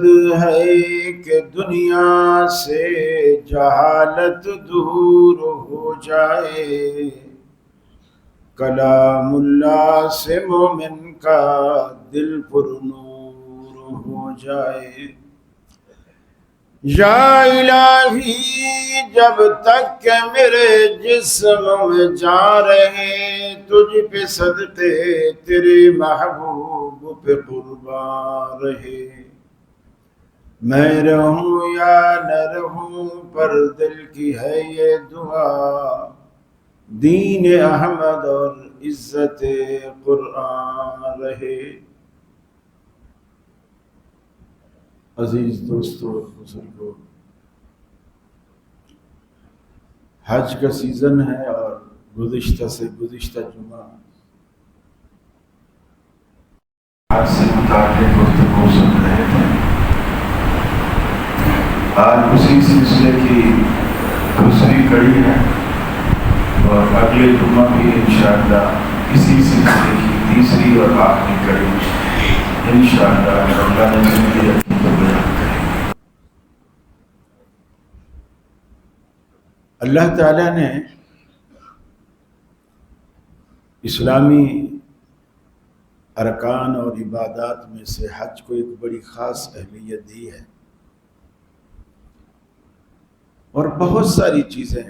مقصد ہے کہ دنیا سے جہالت دور ہو جائے، کلام اللہ سے مومن کا دل پر نور ہو جائے۔ یا الہی جب تک کہ میرے جسم میں جان رہے، تجھ پہ صدقے تیرے محبوب پہ قربان رہے۔ میں رہوں یا نہ رہوں پر دل کی ہے یہ دعا، دین احمد اور عزت قرآن رہے۔ عزیز دوستو اور بزرگوں، حج کا سیزن ہے اور گزشتہ جمعہ حج سے متعلق گفتگو سن رہے تھے۔ آج اسی سلسلے کی دوسری کڑی ہے اور اگلے جمعہ بھی انشاءاللہ اسی سلسلے کی تیسری اور آخری کڑی انشاءاللہ اللہ نے زندگی رکھی تو بیان کریں گے۔ اللہ تعالیٰ نے اسلامی ارکان اور عبادات میں سے حج کو ایک بڑی خاص اہمیت دی ہے، اور بہت ساری چیزیں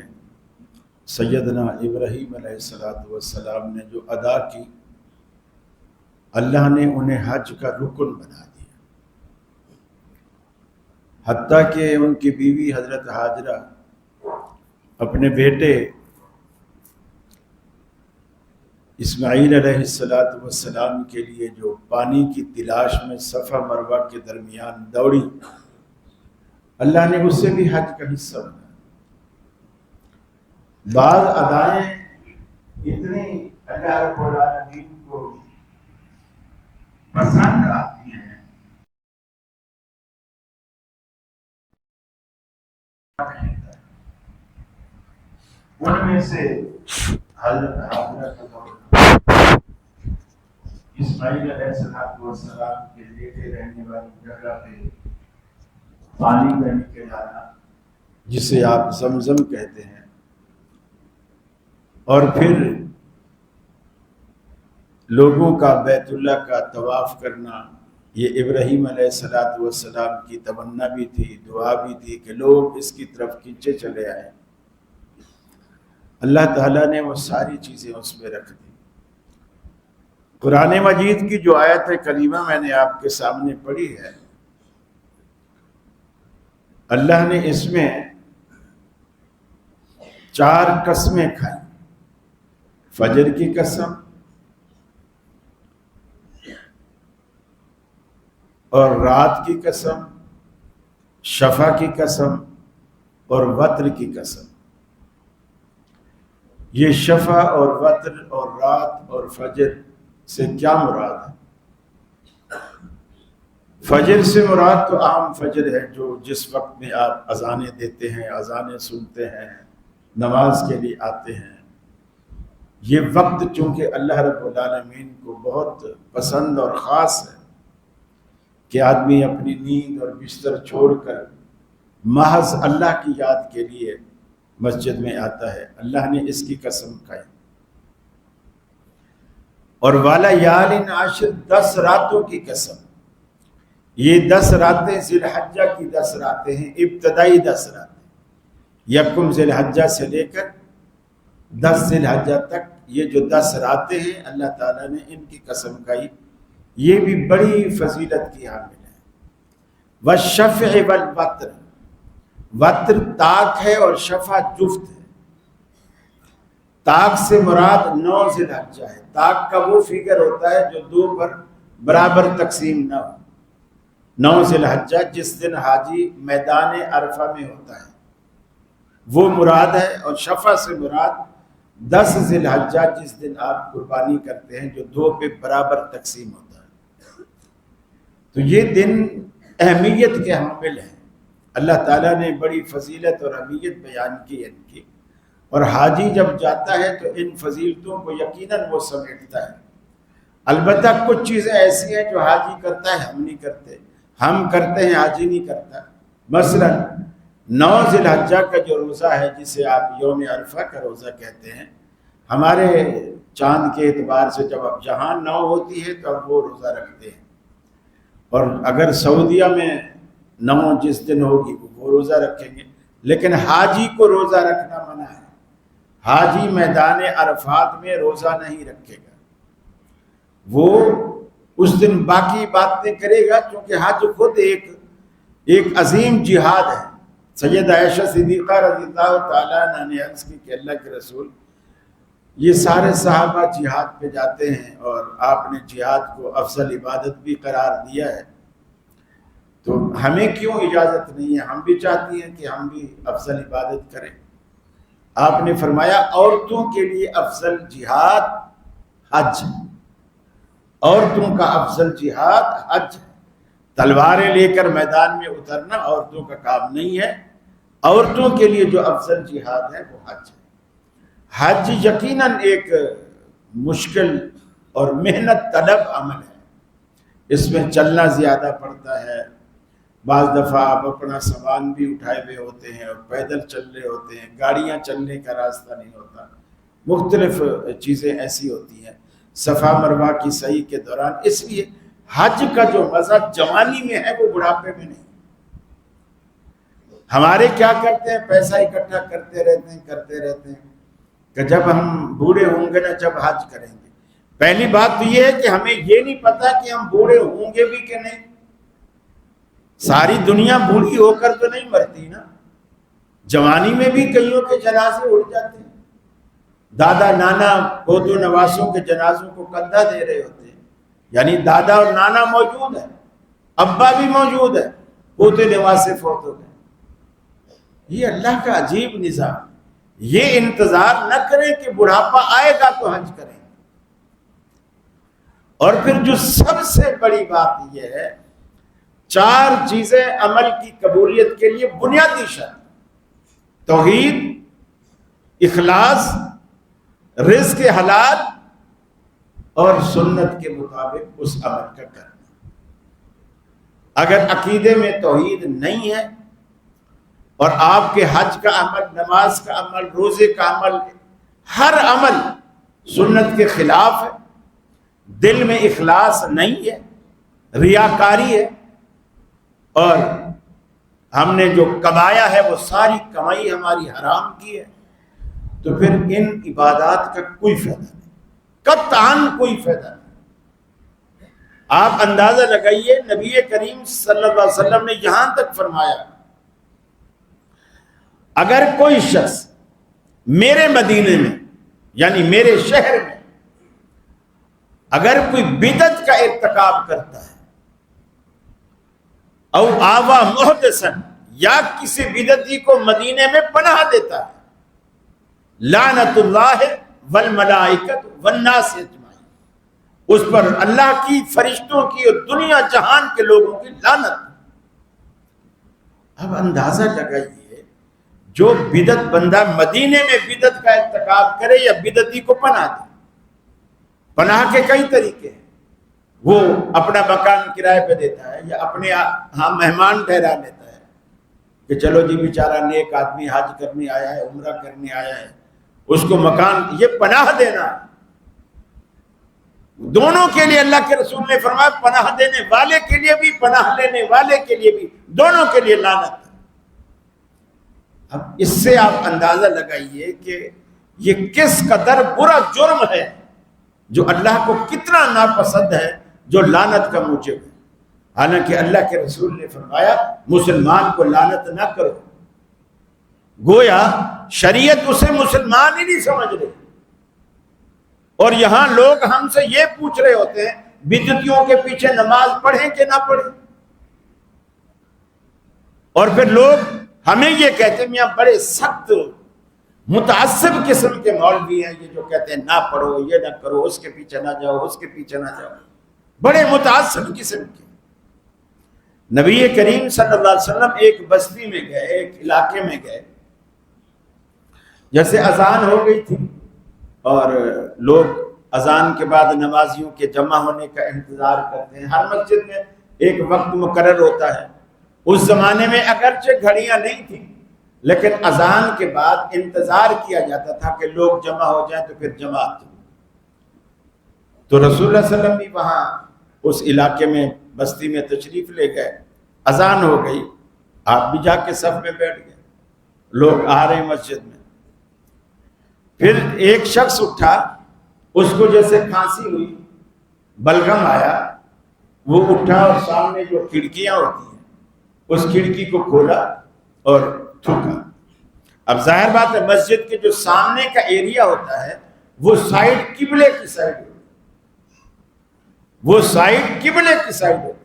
سیدنا ابراہیم علیہ السلام نے جو ادا کی، اللہ نے انہیں حج کا رکن بنا دیا۔ حتیٰ کہ ان کی بیوی حضرت ہاجرہ اپنے بیٹے اسماعیل علیہ السلام کے لیے جو پانی کی تلاش میں صفا مروہ کے درمیان دوڑی، اللہ نے اس سے بھی حج کا حصہ بنا۔ بعض ادائیں اتنی اللہ رب العالمین کو پسند آتی ہیں، ان میں سے حضرت ہاجرہ کا دور، اسماعیل علیہ السلام کے لیٹے رہنے والی جگہ پہ پانی لینے کے جانا، جسے آپ زمزم کہتے ہیں، اور پھر لوگوں کا بیت اللہ کا طواف کرنا، یہ ابراہیم علیہ السلام کی تمنا بھی تھی، دعا بھی تھی کہ لوگ اس کی طرف کھینچے چلے آئیں۔ اللہ تعالیٰ نے وہ ساری چیزیں اس میں رکھ دی۔ قرآن مجید کی جو آیت کریمہ میں نے آپ کے سامنے پڑھی ہے، اللہ نے اس میں 4 قسمیں کھائی: فجر کی قسم، اور رات کی قسم، شفع کی قسم، اور وتر کی قسم۔ یہ شفع اور وتر اور رات اور فجر سے کیا مراد ہے؟ فجر سے مراد تو عام فجر ہے، جو جس وقت میں آپ اذانیں دیتے ہیں، اذانیں سنتے ہیں، نماز کے لیے آتے ہیں۔ یہ وقت چونکہ اللہ رب العالمین کو بہت پسند اور خاص ہے کہ آدمی اپنی نیند اور بستر چھوڑ کر محض اللہ کی یاد کے لیے مسجد میں آتا ہے۔ اللہ نے اس کی قسم کھائی۔ اور وَلَيَالٍ عَشْرٍ، 10 راتوں کی قسم۔ یہ 10 راتیں ذی الحجہ کی 10 راتیں ہیں، ابتدائی 10 راتیں، یکم ذی الحجہ سے لے کر 10 ذی الحجہ تک یہ جو 10 راتیں ہیں، اللہ تعالیٰ نے ان کی قسم کھائی۔ یہ بھی بڑی فضیلت کی حامل ہے۔ وَالشَّفْعِ وَالْوَتْرِ، وتر طاق ہے اور شفع جفت ہے۔ طاق سے مراد 9 ذی الحجہ ہے۔ طاق کا وہ فگر ہوتا ہے جو 2 پر برابر تقسیم نہ ہو۔ 9 ذی الحجہ جس دن حاجی میدان عرفہ میں ہوتا ہے وہ مراد ہے، اور شفع سے مراد 10 ذی الحجہ جس دن آپ قربانی کرتے ہیں، جو 2 پہ برابر تقسیم ہوتا ہے۔ تو یہ دن اہمیت کے حامل ہیں۔ اللہ تعالیٰ نے بڑی فضیلت اور اہمیت بیان کی ان کی، اور حاجی جب جاتا ہے تو ان فضیلتوں کو یقیناً وہ سمیٹتا ہے۔ البتہ کچھ چیزیں ایسی ہیں جو حاجی کرتا ہے ہم نہیں کرتے۔ ہم کرتے ہیں، حاجی نہیں کرتا. مثلا 9 ذی الحجہ کا جو روزہ ہے جسے آپ یوم عرفہ کا روزہ کہتے ہیں، ہمارے چاند کے اعتبار سے جب اب جہاں 9 ہوتی ہے تو اب وہ روزہ رکھتے ہیں. اور اگر سعودیہ میں 9 جس دن ہوگی وہ روزہ رکھیں گے. لیکن حاجی کو روزہ رکھنا منع ہے. حاجی میدان عرفات میں روزہ نہیں رکھے گا. وہ اس دن باقی باتیں کرے گا، کیونکہ حج خود ایک عظیم جہاد ہے. سید عائشہ صدیقہ رضی اللہ تعالیٰ عنہ نے عرض کی کہ اللہ کے رسول، یہ سارے صحابہ جہاد پہ جاتے ہیں اور آپ نے جہاد کو افضل عبادت بھی قرار دیا ہے، تو ہمیں کیوں اجازت نہیں ہے؟ ہم بھی چاہتی ہیں کہ ہم بھی افضل عبادت کریں. آپ نے فرمایا عورتوں کے لیے افضل جہاد حج. عورتوں کا افضل جہاد حج. تلواریں لے کر میدان میں اترنا عورتوں کا کام نہیں ہے. عورتوں کے لیے جو افضل جہاد ہے وہ حج ہے. حج یقیناً ایک مشکل اور محنت طلب عمل ہے. اس میں چلنا زیادہ پڑتا ہے. بعض دفعہ آپ اپنا سامان بھی اٹھائے ہوئے ہوتے ہیں اور پیدل چل رہے ہوتے ہیں. گاڑیاں چلنے کا راستہ نہیں ہوتا. مختلف چیزیں ایسی ہوتی ہیں. صفا مروہ کی سعی کے دوران، اس لیے حج کا جو مزہ جوانی میں ہے وہ بڑھاپے میں نہیں. ہمارے کیا کرتے ہیں؟ پیسہ اکٹھا کرتے رہتے ہیں کہ جب ہم بوڑھے ہوں گے نا جب حج کریں گے. پہلی بات تو یہ ہے کہ ہمیں یہ نہیں پتا کہ ہم بوڑھے ہوں گے بھی کہ نہیں. ساری دنیا بوڑھی ہو کر تو نہیں مرتی نا. جوانی میں بھی کئیوں کے جنازے اڑ جاتے ہیں. دادا نانا پوتوں نواسوں کے جنازوں کو کندھا دے رہے ہوتے ہیں. یعنی دادا اور نانا موجود ہے، ابا بھی موجود ہے، پوتے نواسے فوت ہو گئے. یہ اللہ کا عجیب نظام. یہ انتظار نہ کریں کہ بڑھاپا آئے گا تو حج کریں. اور پھر جو سب سے بڑی بات یہ ہے، 4 چیزیں عمل کی قبولیت کے لیے بنیادی شرط: توحید، اخلاص، رزق حلال اور سنت کے مطابق اس عمل کا کرنا. اگر عقیدے میں توحید نہیں ہے اور آپ کے حج کا عمل، نماز کا عمل، روزے کا عمل، ہر عمل سنت کے خلاف ہے، دل میں اخلاص نہیں ہے، ریاکاری ہے، اور ہم نے جو کمایا ہے وہ ساری کمائی ہماری حرام کی ہے، تو پھر ان عبادات کا کوئی فائدہ نہیں، قطعاً کوئی فائدہ نہیں. آپ اندازہ لگائیے، نبی کریم صلی اللہ علیہ وسلم نے یہاں تک فرمایا اگر کوئی شخص میرے مدینے میں یعنی میرے شہر میں اگر کوئی بدعت کا ارتکاب کرتا ہے، او آوا محدثن، یا کسی بدعتی کو مدینے میں پناہ دیتا ہے، لعنت اللہ والملائکۃ والناس اجمعین، اس پر اللہ کی، فرشتوں کی اور دنیا جہان کے لوگوں کی لعنت. اب اندازہ لگائیے، جو بدعت بندہ مدینے میں بدعت کا ارتکاب کرے یا بدعتی کو پناہ دے. پناہ کے کئی طریقے ہیں. وہ اپنا مکان کرائے پہ دیتا ہے یا اپنے ہاں مہمان ٹھہرا لیتا ہے کہ چلو جی بیچارہ نیک آدمی حج کرنے آیا ہے، عمرہ کرنے آیا ہے، اس کو مکان. یہ پناہ دینا دونوں کے لیے اللہ کے رسول نے فرمایا، پناہ دینے والے کے لیے بھی، پناہ لینے والے کے لیے بھی، دونوں کے لیے لعنت. اب اس سے آپ اندازہ لگائیے کہ یہ کس قدر برا جرم ہے، جو اللہ کو کتنا ناپسند ہے، جو لعنت کا موجب ہے. حالانکہ اللہ کے رسول نے فرمایا مسلمان کو لعنت نہ کرو. گویا شریعت اسے مسلمان ہی نہیں سمجھ رہی. اور یہاں لوگ ہم سے یہ پوچھ رہے ہوتے ہیں بدعتیوں کے پیچھے نماز پڑھیں کہ نہ پڑھیں. اور پھر لوگ ہمیں یہ کہتے ہیں، میاں بڑے سخت متعصب قسم کے مولوی ہیں یہ جو کہتے ہیں نہ پڑھو، یہ نہ کرو، اس کے پیچھے نہ جاؤ، اس کے پیچھے نہ جاؤ. بڑے متعصب قسم کے. نبی کریم صلی اللہ علیہ وسلم ایک بستی میں گئے، ایک علاقے میں گئے. جیسے اذان ہو گئی تھی اور لوگ اذان کے بعد نمازیوں کے جمع ہونے کا انتظار کرتے ہیں. ہر مسجد میں ایک وقت مقرر ہوتا ہے. اس زمانے میں اگرچہ گھڑیاں نہیں تھیں لیکن اذان کے بعد انتظار کیا جاتا تھا کہ لوگ جمع ہو جائیں تو پھر جماعت. تو رسول اللہ صلی اللہ علیہ وسلم بھی وہاں اس علاقے میں بستی میں تشریف لے گئے. اذان ہو گئی, آپ بھی جا کے صف میں بیٹھ گئے, لوگ آ رہے ہیں مسجد میں. پھر ایک شخص اٹھا, اس کو جیسے کھانسی ہوئی, بلغم آیا, وہ اٹھا اور سامنے جو کھڑکیاں ہوتی ہیں اس کھڑکی کو کھولا اور تھوکا. اب ظاہر بات ہے مسجد کے جو سامنے کا ایریا ہوتا ہے وہ سائڈ قبلے کی سائڈ ہوتی ہے, وہ سائڈ قبلے کی سائڈ ہوتی ہے.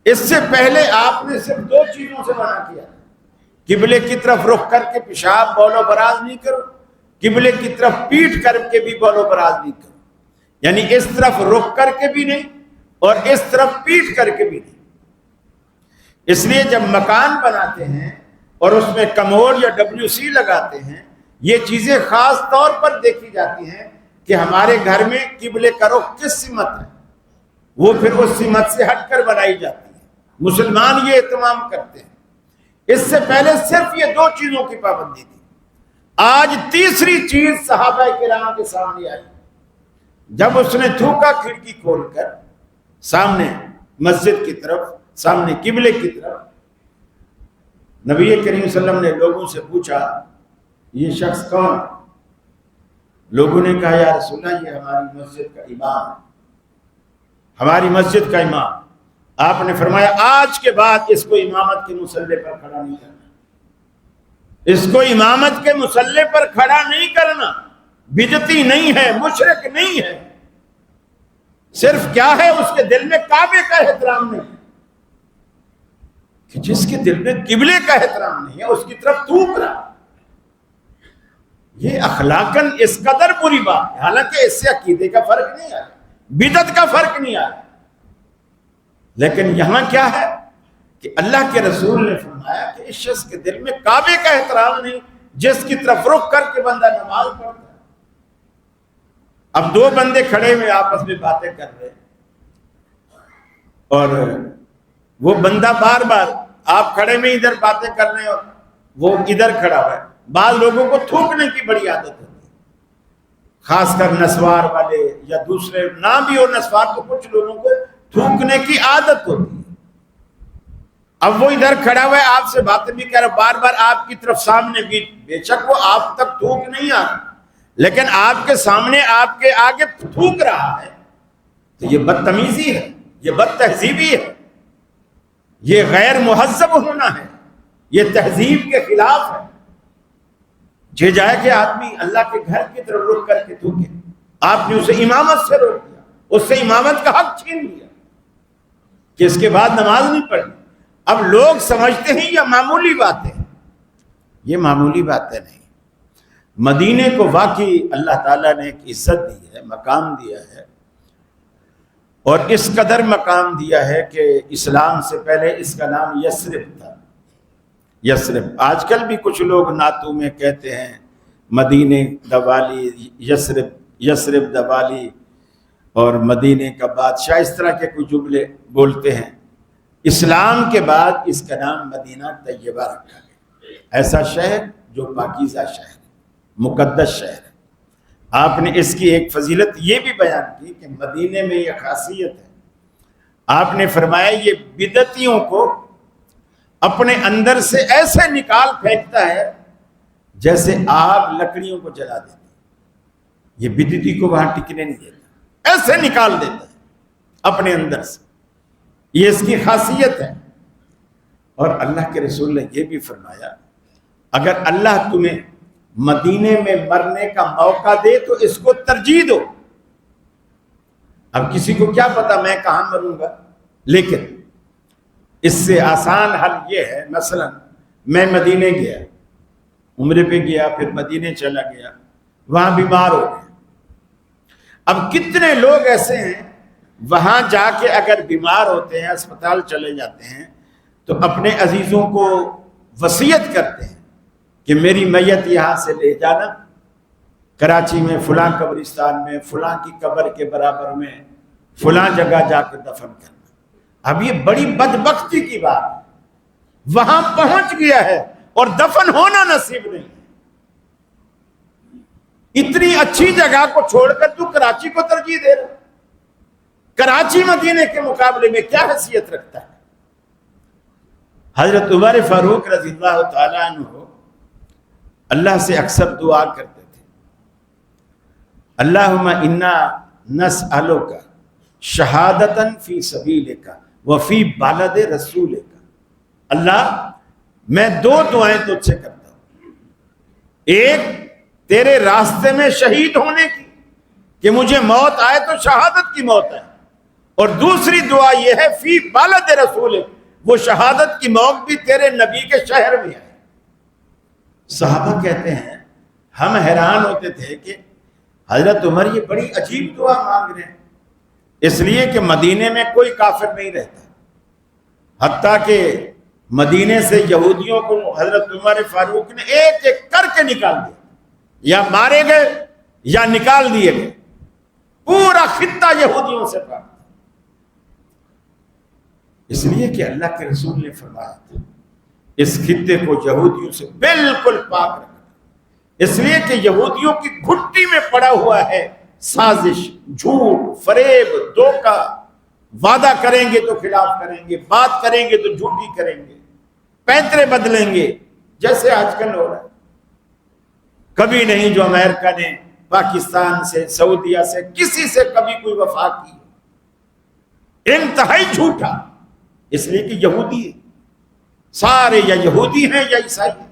اس سے پہلے آپ نے صرف 2 چیزوں سے منع کیا, قبلے کی طرف رخ کر کے پیشاب بول و براز نہیں کرو, قبلے کی طرف پیٹھ کر کے بھی بول و براز نہیں کرو. یعنی اس طرف رخ کر کے بھی نہیں اور اس طرف پیٹھ کر کے بھی نہیں. اس لیے جب مکان بناتے ہیں اور اس میں کموڈ یا WC لگاتے ہیں, یہ چیزیں خاص طور پر دیکھی جاتی ہیں کہ ہمارے گھر میں قبلے کا رخ کس سمت ہے, وہ پھر اس سمت سے ہٹ کر بنائی جاتی ہے. مسلمان یہ اہتمام کرتے ہیں. اس سے پہلے صرف یہ 2 چیزوں کی پابندی تھی. آج تیسری چیز صحابہ کرام کے سامنے آئی. جب اس نے تھوکا کھڑکی کھول کر سامنے مسجد کی طرف, سامنے قبلے کی طرف, نبی کریم صلی اللہ علیہ وسلم نے لوگوں سے پوچھا یہ شخص کون؟ لوگوں نے کہا یا رسول اللہ یہ ہماری مسجد کا امام ہے, ہماری مسجد کا امام. آپ نے فرمایا آج کے بعد اس کو امامت کے مصلی پر کھڑا نہیں کرنا, اس کو امامت کے مصلی پر کھڑا نہیں کرنا. بدعتی نہیں ہے, مشرک نہیں ہے, صرف کیا ہے اس کے دل میں کعبے کا احترام نہیں ہے. کہ جس کے دل میں قبلے کا احترام نہیں ہے اس کی طرف تھوک رہا, یہ اخلاقاً اس قدر بری بات ہے. حالانکہ اس سے عقیدے کا فرق نہیں آیا, بدعت کا فرق نہیں آیا, لیکن یہاں کیا ہے کہ اللہ کے رسول نے فرمایا کہ اس شخص کے دل میں کعبے کا احترام نہیں جس کی طرف رخ کر کے بندہ نماز پڑھتا ہے. اب 2 بندے کھڑے ہوئے آپس میں باتیں کر رہے ہیں اور وہ بندہ بار بار, آپ کھڑے میں ادھر باتیں کر رہے ہیں اور وہ ادھر کھڑا ہوا ہے. بعض لوگوں کو تھوکنے کی بڑی عادت ہوتی ہے, خاص کر نسوار والے یا دوسرے, نہ بھی ہو نسوار تو کچھ لوگوں کو تھوکنے کی عادت ہوتی ہے. اب وہ ادھر کھڑا ہوا ہے, آپ سے باتیں بھی کر رہا, بار بار آپ کی طرف سامنے بھی, بے شک وہ آپ تک تھوک نہیں آ رہا لیکن آپ کے سامنے آپ کے آگے تھوک رہا ہے, تو یہ بدتمیزی ہے, یہ بد تہذیبی ہے, یہ غیر مہذب ہونا ہے, یہ تہذیب کے خلاف ہے. یہ جائے کہ آدمی اللہ کے گھر کی طرف رخ کر کے تھوکے, آپ نے اسے امامت سے روک دیا, اس سے امامت کا حق چھین لیا کہ اس کے بعد نماز نہیں پڑھنی. اب لوگ سمجھتے ہیں یہ معمولی باتیں, یہ معمولی باتیں نہیں. مدینے کو واقعی اللہ تعالیٰ نے ایک عزت دی ہے, مقام دیا ہے, اور اس قدر مقام دیا ہے کہ اسلام سے پہلے اس کا نام یثرب تھا. یثرب, آج کل بھی کچھ لوگ نعتوں میں کہتے ہیں مدینے دوالی, یثرب دوالی اور مدینے کا بادشاہ, اس طرح کے کچھ جملے بولتے ہیں. اسلام کے بعد اس کا نام مدینہ طیبہ رکھا گیا, ایسا شہر جو پاکیزہ شہر, مقدس شہر ہے. آپ نے اس کی ایک فضیلت یہ بھی بیان کی کہ مدینے میں یہ خاصیت ہے, آپ نے فرمایا یہ بدعتیوں کو اپنے اندر سے ایسے نکال پھینکتا ہے جیسے آگ لکڑیوں کو جلا دیتی ہے. یہ بدعتی کو وہاں ٹکنے نہیں دیتا, ایسے نکال دیتا ہے اپنے اندر سے, یہ اس کی خاصیت ہے. اور اللہ کے رسول نے یہ بھی فرمایا اگر اللہ تمہیں مدینے میں مرنے کا موقع دے تو اس کو ترجیح دو. اب کسی کو کیا پتا میں کہاں مروں گا, لیکن اس سے آسان حل یہ ہے, مثلا میں مدینے گیا, عمرے پہ گیا, پھر مدینے چلا گیا, وہاں بیمار ہو گیا. اب کتنے لوگ ایسے ہیں وہاں جا کے اگر بیمار ہوتے ہیں, اسپتال چلے جاتے ہیں, تو اپنے عزیزوں کو وصیت کرتے ہیں کہ میری میت یہاں سے لے جانا, کراچی میں فلاں قبرستان میں فلاں کی قبر کے برابر میں فلاں جگہ جا کے دفن کرنا. اب یہ بڑی بدبختی کی بات ہے، وہاں پہنچ گیا ہے اور دفن ہونا نصیب نہیں ہے۔ اتنی اچھی جگہ کو چھوڑ کر تو کراچی کو ترجیح دے رہا، کراچی مدینے کے مقابلے میں کیا حیثیت رکھتا ہے؟ حضرت عمر فاروق رضی اللہ تعالیٰ عنہ اللہ سے اکثر دعا کرتے تھے، اللہم انا نسألک شہادتا فی سبیلک وفی بالد رسولک۔ اللہ میں دو دعائیں تجھ سے کرتا ہوں، ایک تیرے راستے میں شہید ہونے کی کہ مجھے موت آئے تو شہادت کی موت آئے، اور دوسری دعا یہ ہے فی بالد رسولک، وہ شہادت کی موت بھی تیرے نبی کے شہر میں آئے۔ صحابہ کہتے ہیں ہم حیران ہوتے تھے کہ حضرت عمر یہ بڑی عجیب دعا مانگ رہے ہیں، اس لیے کہ مدینے میں کوئی کافر نہیں رہتا، حتیٰ کہ مدینے سے یہودیوں کو حضرت عمر فاروق نے ایک ایک کر کے نکال دیا، یا مارے گئے یا نکال دیے گئے، پورا خطہ یہودیوں سے پاک، اس لیے کہ اللہ کے رسول نے فرمایا تھا اس خطے کو یہودیوں سے بالکل پاک رکھنا، اس لیے کہ یہودیوں کی گھٹی میں پڑا ہوا ہے سازش، جھوٹ، فریب، دھوکہ، وعدہ کریں گے تو خلاف کریں گے، بات کریں گے تو جھوٹی کریں گے، پینترے بدلیں گے، جیسے آج کل ہو رہا ہے۔ کبھی نہیں جو امریکہ نے پاکستان سے، سعودیہ سے، کسی سے کبھی کوئی وفا کی، انتہائی جھوٹا، اس لیے کہ یہودی ہے، سارے یا یہودی ہیں یا عیسائی ہیں،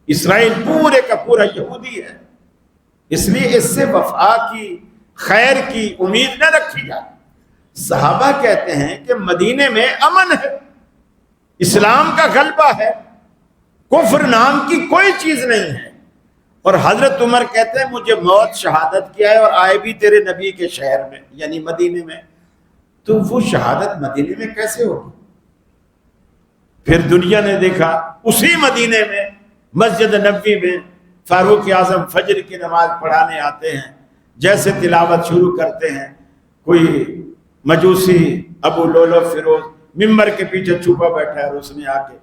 اسرائیل پورے کا پورا یہودی ہے، اس لیے اس سے وفا کی، خیر کی امید نہ رکھی جائے۔ صحابہ کہتے ہیں کہ مدینے میں امن ہے، اسلام کا غلبہ ہے، کفر نام کی کوئی چیز نہیں ہے، اور حضرت عمر کہتے ہیں مجھے موت شہادت کیا ہے اور آئے بھی تیرے نبی کے شہر میں یعنی مدینے میں، تو وہ شہادت مدینے میں کیسے ہوگی؟ پھر دنیا نے دیکھا اسی مدینے میں مسجد نبوی میں فاروق اعظم فجر کی نماز پڑھانے آتے ہیں، جیسے تلاوت شروع کرتے ہیں، کوئی مجوسی ابو لولو فیروز ممبر کے پیچھے چھپا بیٹھا ہے اور اس نے آ کے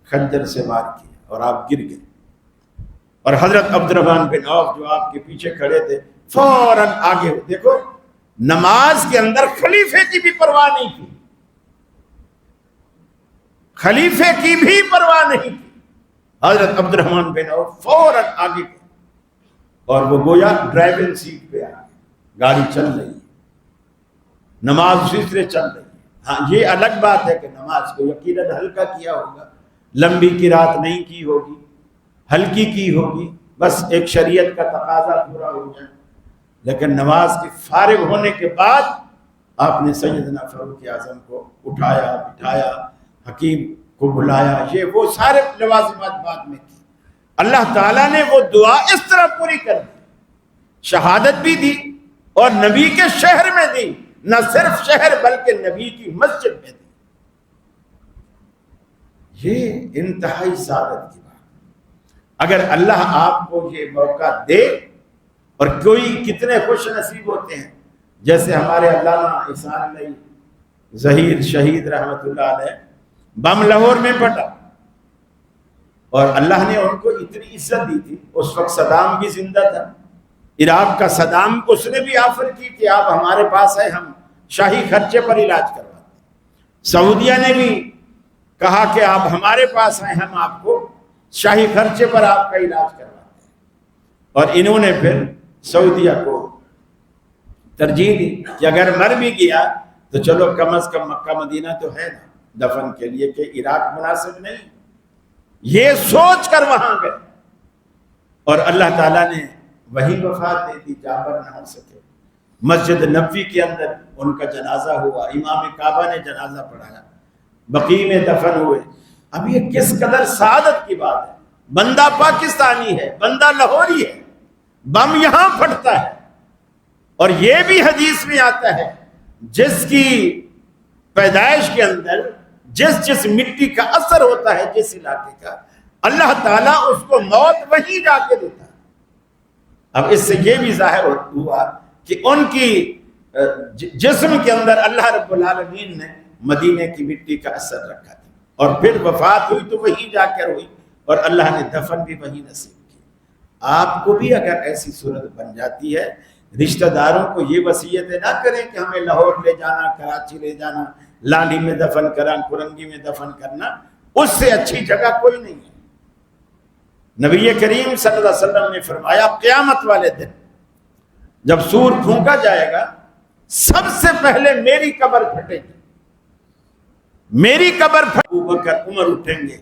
خنجر سے وار کیا اور آپ گر گئے، اور حضرت عبد الرحمن بن عوف جو آپ کے پیچھے کھڑے تھے فوراً آگے ہوئے۔ دیکھو نماز کے اندر خلیفے کی بھی پرواہ نہیں کی، خلیفے کی بھی پرواہ نہیں کی، حضرت عبد الرحمن بن عوف فوراً آگے گئے اور وہ گویا ڈرائیونگ سیٹ پہ آ گئے، گاڑی چل رہی ہے، نماز اسی طرح چل رہی ہے۔ ہاں یہ الگ بات ہے کہ نماز کو یقیناً ہلکا کیا ہوگا، لمبی کی رات نہیں کی ہوگی، ہلکی کی ہوگی، بس ایک شریعت کا تقاضا پورا ہو جائے، لیکن نماز کے فارغ ہونے کے بعد آپ نے سیدنا فاروق اعظم کو اٹھایا، بٹھایا، حکیم کو بلایا، یہ وہ سارے لوازمات بعد میں کی۔ اللہ تعالیٰ نے وہ دعا اس طرح پوری کر دی، شہادت بھی دی اور نبی کے شہر میں دی، نہ صرف شہر بلکہ نبی کی مسجد میں دی۔ یہ انتہائی سعادت کی بات۔ اگر اللہ آپ کو یہ موقع دے، اور کوئی کتنے خوش نصیب ہوتے ہیں، جیسے ہمارے علامہ احسان علی ظہیر شہید رحمت اللہ علیہ، بم لاہور میں پھٹا اور اللہ نے ان کو اتنی عزت دی تھی، اس وقت صدام بھی زندہ تھا، عراق کا صدام، اس نے بھی آفر کی کہ آپ ہمارے پاس آئے، ہم شاہی خرچے پر علاج کرواتے ہیں۔ سعودیہ نے بھی کہا کہ آپ ہمارے پاس آئے، ہم آپ کو شاہی خرچے پر آپ کا علاج کرواتے ہیں، اور انہوں نے پھر سعودیہ کو ترجیح دی کہ اگر مر بھی گیا تو چلو کم از کم مکہ مدینہ تو ہے نا دفن کے لیے، کہ عراق مناسب نہیں، یہ سوچ کر وہاں گئے، اور اللہ تعالیٰ نے وہی وفات دے دی، جابر نہ ہو سکے۔ مسجد نبوی کے اندر ان کا جنازہ ہوا، امام کعبہ نے جنازہ پڑھایا، بقیع میں دفن ہوئے۔ اب یہ کس قدر سعادت کی بات ہے، بندہ پاکستانی ہے، بندہ لاہوری ہے، بم یہاں پھٹتا ہے، اور یہ بھی حدیث میں آتا ہے جس کی پیدائش کے اندر جس مٹی کا اثر ہوتا ہے جس علاقے کا، اللہ تعالیٰ اس کو موت وہیں جا کے دیتا ہے۔ اب اس سے یہ بھی ظاہر ہوا کہ ان کی جسم کے اندر اللہ رب العالمین نے مدینے کی مٹی کا اثر رکھا تھا، اور پھر وفات ہوئی تو وہیں جا کر ہوئی، اور اللہ نے دفن بھی وہیں نصیب کی۔ آپ کو بھی اگر ایسی صورت بن جاتی ہے، رشتہ داروں کو یہ وصیتیں نہ کریں کہ ہمیں لاہور لے جانا، کراچی لے جانا، لانڈی میں دفن کرنا، کرنگی میں دفن کرنا، اس سے اچھی جگہ کوئی نہیں ہے۔ نبی کریم صلی اللہ علیہ وسلم نے فرمایا قیامت والے دن جب سور پھونکا جائے گا، سب سے پہلے میری قبر پھٹے گی، میری قبر ابو بکر عمر اٹھیں گے،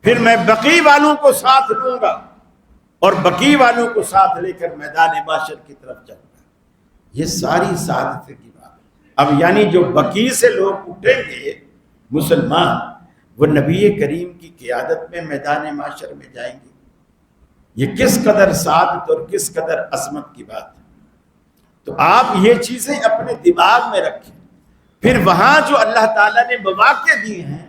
پھر میں بقی والوں کو ساتھ لوں گا اور بقی والوں کو ساتھ لے کر میدان محشر کی طرف جاؤں گا۔ یہ ساری سعادت کی بات ہے۔ اب یعنی جو بقی سے لوگ اٹھیں گے مسلمان، وہ نبی کریم کی قیادت میں میدان محشر میں جائیں گے۔ یہ کس قدر سعادت اور کس قدر عظمت کی بات ہے۔ تو آپ یہ چیزیں اپنے دماغ میں رکھیں۔ پھر وہاں جو اللہ تعالیٰ نے مواقع دیے ہیں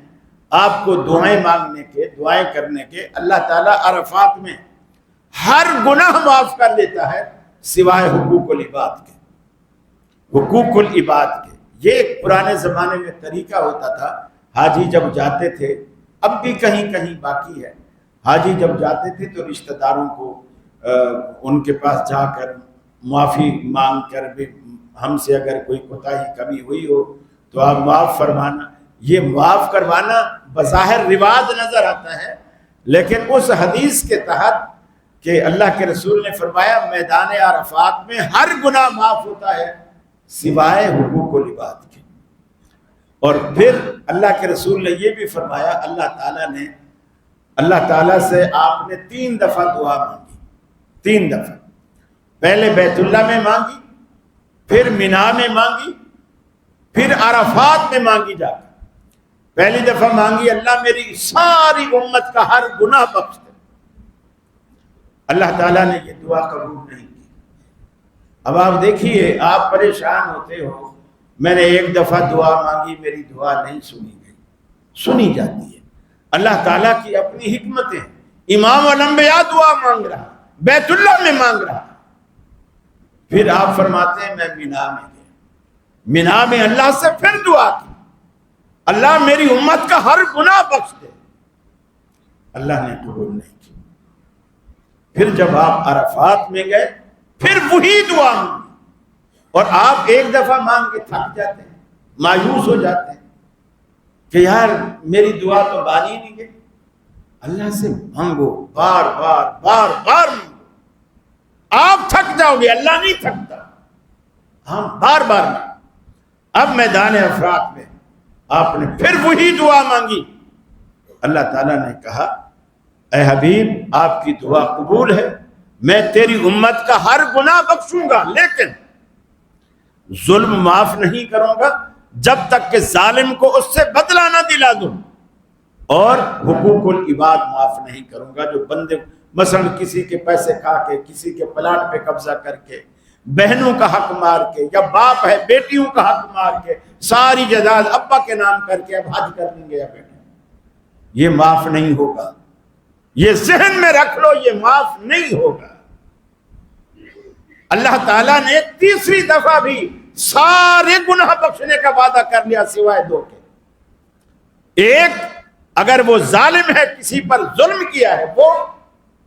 آپ کو دعائیں مانگنے کے، دعائیں کرنے کے، اللہ تعالیٰ عرفات میں ہر گناہ معاف کر لیتا ہے سوائے حقوق العباد کے، حقوق العباد کے۔ یہ ایک پرانے زمانے میں طریقہ ہوتا تھا، حاجی جب جاتے تھے، اب بھی کہیں کہیں باقی ہے، حاجی جب جاتے تھے تو رشتہ داروں کو ان کے پاس جا کر معافی مانگ کر بھی، ہم سے اگر کوئی کوتاہی کمی ہوئی ہو تو آپ معاف فرمانا۔ یہ معاف کروانا بظاہر رواج نظر آتا ہے، لیکن اس حدیث کے تحت کہ اللہ کے رسول نے فرمایا میدان عرفات میں ہر گناہ معاف ہوتا ہے سوائے حقوق العباد کے۔ اور پھر اللہ کے رسول نے یہ بھی فرمایا، اللہ تعالیٰ سے آپ نے 3 دفعہ دعا مانگی، 3 دفعہ، پہلے بیت اللہ میں مانگی، پھر مینا میں مانگی، پھر عرفات میں مانگی جا کر۔ پہلی دفعہ مانگی اللہ میری ساری امت کا ہر گناہ بخش دے، اللہ تعالیٰ نے یہ دعا قبول نہیں کی۔ اب آپ دیکھیے، آپ پریشان ہوتے ہو، میں نے 1 دفعہ دعا مانگی، میری دعا نہیں سنی گئی، سنی جاتی ہے۔ اللہ تعالیٰ کی اپنی حکمتیں، امام الانبیاء دعا مانگ رہا، بیت اللہ میں مانگ رہا، پھر آپ فرماتے ہیں میں مینا میں گیا، مینا میں اللہ سے پھر دعا کی، اللہ میری امت کا ہر گناہ بخش دے، اللہ نے قبول نہیں کی۔ پھر جب آپ عرفات میں گئے، پھر وہی دعا مانگی، اور آپ 1 دفعہ مانگ کے تھک جاتے ہیں، مایوس ہو جاتے ہیں کہ یار میری دعا تو بانی نہیں گئی۔ اللہ سے مانگو، بار بار بار بار مانگو، آپ تھک جاؤ گے، اللہ نہیں تھکتا، ہم بار بار مانگو۔ اب میدان عرفات میں آپ نے پھر وہی دعا مانگی، اللہ تعالیٰ نے کہا اے حبیب آپ کی دعا قبول ہے، میں تیری امت کا ہر گناہ بخشوں گا، لیکن ظلم معاف نہیں کروں گا جب تک کہ ظالم کو اس سے بدلہ نہ دلا دوں، اور حقوق العباد معاف نہیں کروں گا، جو بندے مثلا کسی کے پیسے کھا کے، کسی کے پلاٹ پہ قبضہ کر کے، بہنوں کا حق مار کے، یا باپ ہے بیٹیوں کا حق مار کے ساری جائیداد ابا کے نام کر کے اب حج کر لیں گے یا بیٹے، یہ معاف نہیں ہوگا، یہ ذہن میں رکھ لو، یہ معاف نہیں ہوگا۔ اللہ تعالیٰ نے 3ری دفعہ بھی سارے گناہ بخشنے کا وعدہ کر لیا سوائے 2 کے۔ ایک، اگر وہ ظالم ہے، کسی پر ظلم کیا ہے وہ،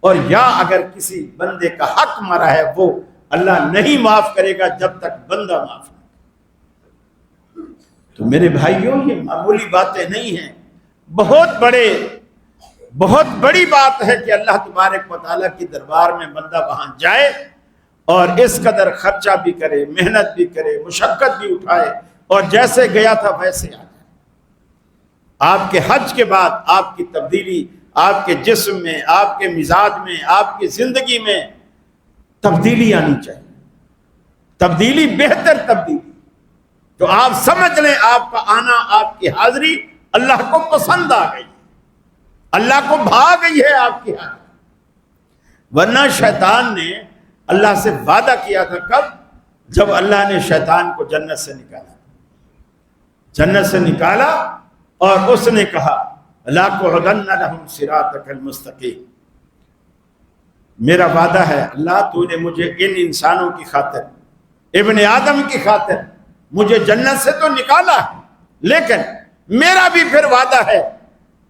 اور یا اگر کسی بندے کا حق مرا ہے وہ، اللہ نہیں معاف کرے گا جب تک بندہ معاف نہ کرے۔ تو میرے بھائیوں، یہ معمولی باتیں نہیں ہیں، بہت بڑی بات ہے کہ اللہ تبارک و تعالیٰ کی دربار میں بندہ وہاں جائے اور اس قدر خرچہ بھی کرے، محنت بھی کرے، مشقت بھی اٹھائے، اور جیسے گیا تھا ویسے آ جائے۔ آپ کے حج کے بعد آپ کی تبدیلی، آپ کے جسم میں، آپ کے مزاج میں، آپ کی زندگی میں تبدیلی آنی چاہیے، تبدیلی، بہتر تبدیلی، تو آپ سمجھ لیں آپ کا آنا، آپ کی حاضری اللہ کو پسند آ گئی، اللہ کو بھا گئی ہے آپ کی حاضری۔ ورنہ شیطان نے اللہ سے وعدہ کیا تھا، کب؟ جب اللہ نے شیطان کو جنت سے نکالا اور اس نے کہا لَأَقْعُدَنَّ لَهُمْ صِرَاطَكَ الْمُسْتَقِيمَ، میرا وعدہ ہے اللہ، تو نے مجھے ان انسانوں کی خاطر، ابن آدم کی خاطر مجھے جنت سے تو نکالا ہے، لیکن میرا بھی پھر وعدہ ہے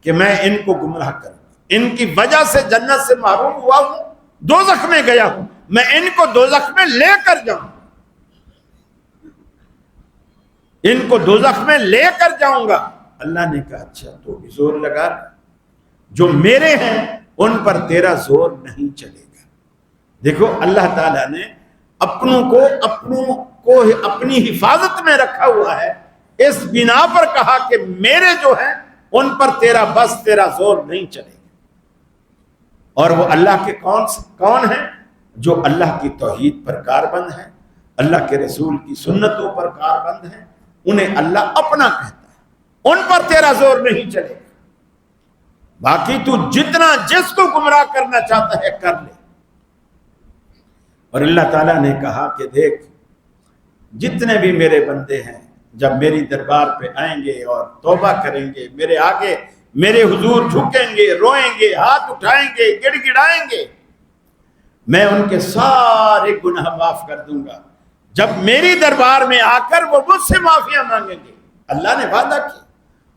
کہ میں ان کو گمراہ کروں، ان کی وجہ سے جنت سے محروم ہوا ہوں، دوزخ میں گیا ہوں، میں ان کو دوزخ میں لے کر جاؤں، ان کو دوزخ میں لے کر جاؤں گا۔ اللہ نے کہا اچھا تو بھی زور لگا، جو میرے ہیں ان پر تیرا زور نہیں چلے گا۔ دیکھو اللہ تعالیٰ نے اپنوں کو اپنی حفاظت میں رکھا ہوا ہے، اس بنا پر کہا کہ میرے جو ہیں ان پر تیرا بس، تیرا زور نہیں چلے گا۔ اور وہ اللہ کے کون ہیں؟ جو اللہ کی توحید پر کاربند ہیں، اللہ کے رسول کی سنتوں پر کاربند ہیں، انہیں اللہ اپنا کہتا ہے، ان پر تیرا زور نہیں چلے گا۔ باقی تو جتنا جس کو گمراہ کرنا چاہتا ہے کر لے۔ اور اللہ تعالیٰ نے کہا کہ دیکھ، جتنے بھی میرے بندے ہیں جب میری دربار پہ آئیں گے اور توبہ کریں گے، میرے آگے میرے حضور جھکیں گے، روئیں گے، ہاتھ اٹھائیں گے، گڑ گڑائیں گے، میں ان کے سارے گناہ معاف کر دوں گا۔ جب میری دربار میں آ کر وہ مجھ سے معافیاں مانگیں گے، اللہ نے وعدہ کیا۔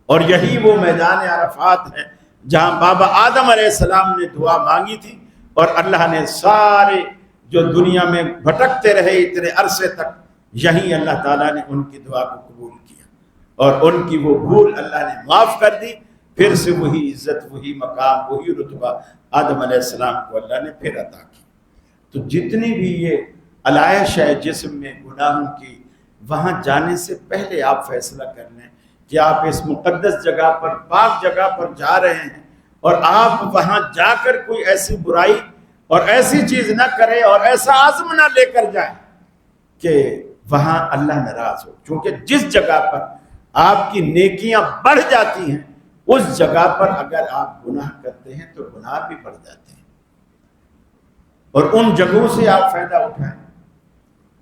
اور یہی وہ میدان عرفات ہے جہاں بابا آدم علیہ السلام نے دعا مانگی تھی، اور اللہ نے سارے جو دنیا میں بھٹکتے رہے اتنے عرصے تک، یہی اللہ تعالیٰ نے ان کی دعا کو قبول کیا، اور ان کی وہ بھول اللہ نے معاف کر دی۔ پھر سے وہی عزت، وہی مقام، وہی رتبہ آدم علیہ السلام کو اللہ نے پھر عطا کی۔ تو جتنی بھی یہ علائش ہے جسم میں گناہوں کی، وہاں جانے سے پہلے آپ فیصلہ کر لیں کہ آپ اس مقدس جگہ پر، پاک جگہ پر جا رہے ہیں، اور آپ وہاں جا کر کوئی ایسی برائی اور ایسی چیز نہ کریں اور ایسا عزم نہ لے کر جائیں کہ وہاں اللہ ناراض ہو۔ کیونکہ جس جگہ پر آپ کی نیکیاں بڑھ جاتی ہیں، اس جگہ پر اگر آپ گناہ کرتے ہیں تو گناہ بھی بڑھ جاتے ہیں، اور ان جگہوں سے آپ فائدہ اٹھائیں۔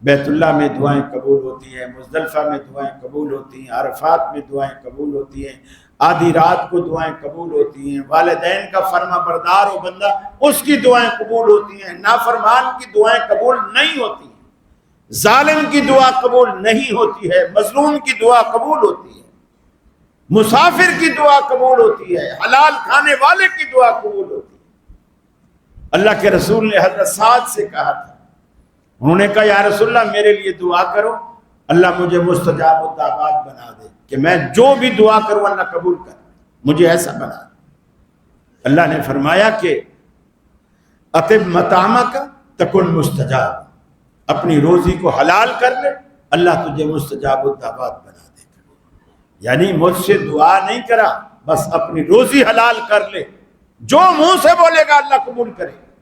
بیت اللہ میں دعائیں قبول ہوتی ہیں، مزدلفہ میں دعائیں قبول ہوتی ہیں، عرفات میں دعائیں قبول ہوتی ہیں، آدھی رات کو دعائیں قبول ہوتی ہیں، والدین کا فرما بردار ہو بندہ، اس کی دعائیں قبول ہوتی ہیں، نافرمان کی دعائیں قبول نہیں ہوتی ہیں، ظالم کی دعا قبول نہیں ہوتی ہے، مظلوم کی دعا قبول ہوتی ہے، مسافر کی دعا قبول ہوتی ہے، حلال کھانے والے کی دعا قبول ہوتی ہے۔ اللہ کے رسول نے حضرت سعد سے کہا تھا، انہوں نے کہا یا رسول اللہ میرے لیے دعا کرو، اللہ مجھے مستجاب الدعوات بنا دے، کہ میں جو بھی دعا کروں اللہ قبول کر، مجھے ایسا بنا دے۔ اللہ نے فرمایا کہ اطب مطعمک تکن مستجاب، اپنی روزی کو حلال کر لے، اللہ تجھے مستجاب الدعوات بنا دے گا۔ یعنی مجھ سے دعا نہیں کرا، بس اپنی روزی حلال کر لے، جو منہ سے بولے گا اللہ قبول کرے گا،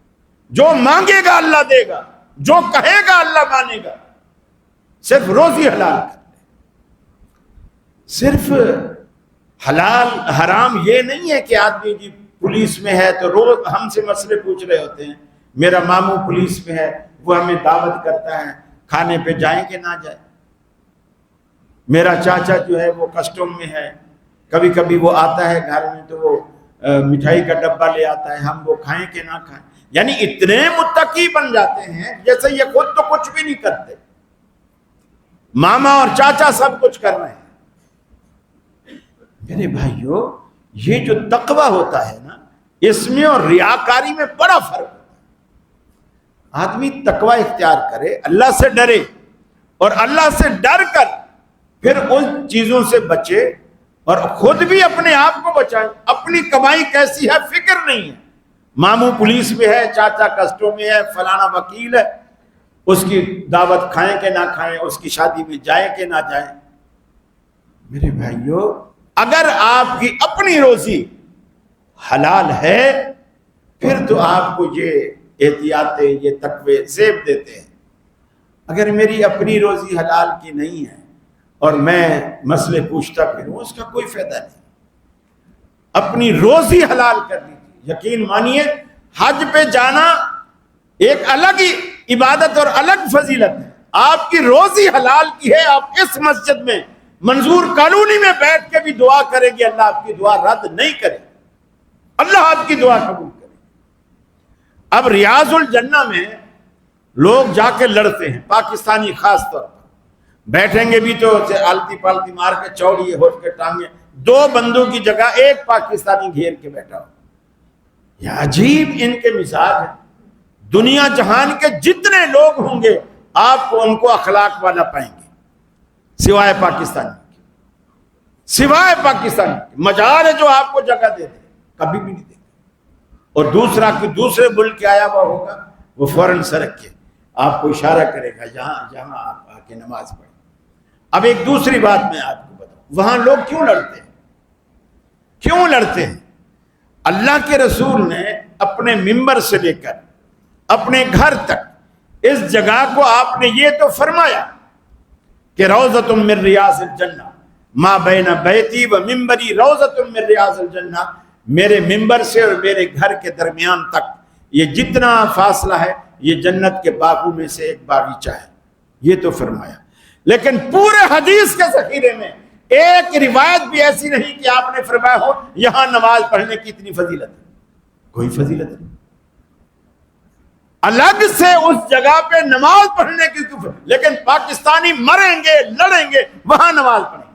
جو مانگے گا اللہ دے گا، جو کہے گا اللہ مانے گا، صرف روزی حلال کر لے۔ صرف حلال حرام یہ نہیں ہے کہ آدمی جی پولیس میں ہے تو روز ہم سے مسئلے پوچھ رہے ہوتے ہیں، میرا ماموں پولیس میں ہے، وہ ہمیں دعوت کرتا ہے، کھانے پہ جائیں کہ نہ جائیں، میرا چاچا جو ہے وہ کسٹم میں ہے، کبھی کبھی وہ آتا ہے گھر میں تو وہ مٹھائی کا ڈبہ لے آتا ہے، ہم وہ کھائیں کہ نہ کھائیں۔ یعنی اتنے متقی بن جاتے ہیں جیسے یہ خود تو کچھ بھی نہیں کرتے، ماما اور چاچا سب کچھ کر رہے ہیں۔ میرے بھائیو، یہ جو تقوی ہوتا ہے نا، اس میں اور ریاکاری میں بڑا فرق ہوتا ہے۔ آدمی تقوی اختیار کرے، اللہ سے ڈرے، اور اللہ سے ڈر کر پھر ان چیزوں سے بچے، اور خود بھی اپنے آپ کو بچائے۔ اپنی کمائی کیسی ہے فکر نہیں ہے، ماموں پولیس میں ہے، چاچا کسٹم میں ہے، فلانا وکیل ہے، اس کی دعوت کھائیں کہ نہ کھائیں، اس کی شادی میں جائیں کہ نہ جائیں۔ میرے بھائیو، اگر آپ کی اپنی روزی حلال ہے پھر تو آپ کو یہ احتیاطیں، یہ تقوی زیب دیتے ہیں۔ اگر میری اپنی روزی حلال کی نہیں ہے اور میں مسئلے پوچھتا پھروں، اس کا کوئی فائدہ نہیں۔ اپنی روزی حلال کر لیجیے۔ یقین مانیے، حج پہ جانا ایک الگ ہی عبادت اور الگ فضیلت ہے۔ آپ کی روزی حلال کی ہے، آپ اس مسجد میں منظور کالونی میں بیٹھ کے بھی دعا کریں گے، اللہ آپ کی دعا رد نہیں کرے، اللہ آپ کی دعا قبول کرے۔ اب ریاض الجنہ میں لوگ جا کے لڑتے ہیں، پاکستانی خاص طور پر بیٹھیں گے بھی تو آلتی پالتی مار کے چوڑی ہوٹ کے ٹانگیں دو بندوں کی جگہ ایک پاکستانی گھیر کے بیٹھا ہو. یہ عجیب ان کے مزاج ہے. دنیا جہان کے جتنے لوگ ہوں گے آپ کو ان کو اخلاق والا پائیں گے سوائے پاکستانی کے. سوائے پاکستانی کے مجال ہے جو آپ کو جگہ دے دے, کبھی بھی نہیں دے. اور دوسرا کہ دوسرے ملک کے آیا ہوا ہوگا وہ فوراً سرک کے آپ کو اشارہ کرے گا جہاں آپ آ کے نماز پڑھیں. اب ایک دوسری بات میں آپ کو بتاؤں, وہاں لوگ کیوں لڑتے ہیں؟ کیوں لڑتے ہیں؟ اللہ کے رسول نے اپنے ممبر سے لے کر اپنے گھر تک اس جگہ کو آپ نے یہ تو فرمایا کہ روضۃ من ریاض الجنہ ما بین بیتی و ممبری روضۃ من ریاض الجنہ. میرے ممبر سے اور میرے گھر کے درمیان تک یہ جتنا فاصلہ ہے یہ جنت کے باغوں میں سے ایک باغیچہ ہے, یہ تو فرمایا. لیکن پورے حدیث کے ذخیرے میں ایک روایت بھی ایسی نہیں کہ آپ نے فرمایا ہو یہاں نماز پڑھنے کی اتنی فضیلت ہے. کوئی فضیلت نہیں. الگ سے اس جگہ پہ نماز پڑھنے کی, لیکن پاکستانی مریں گے لڑیں گے وہاں نماز پڑھیں.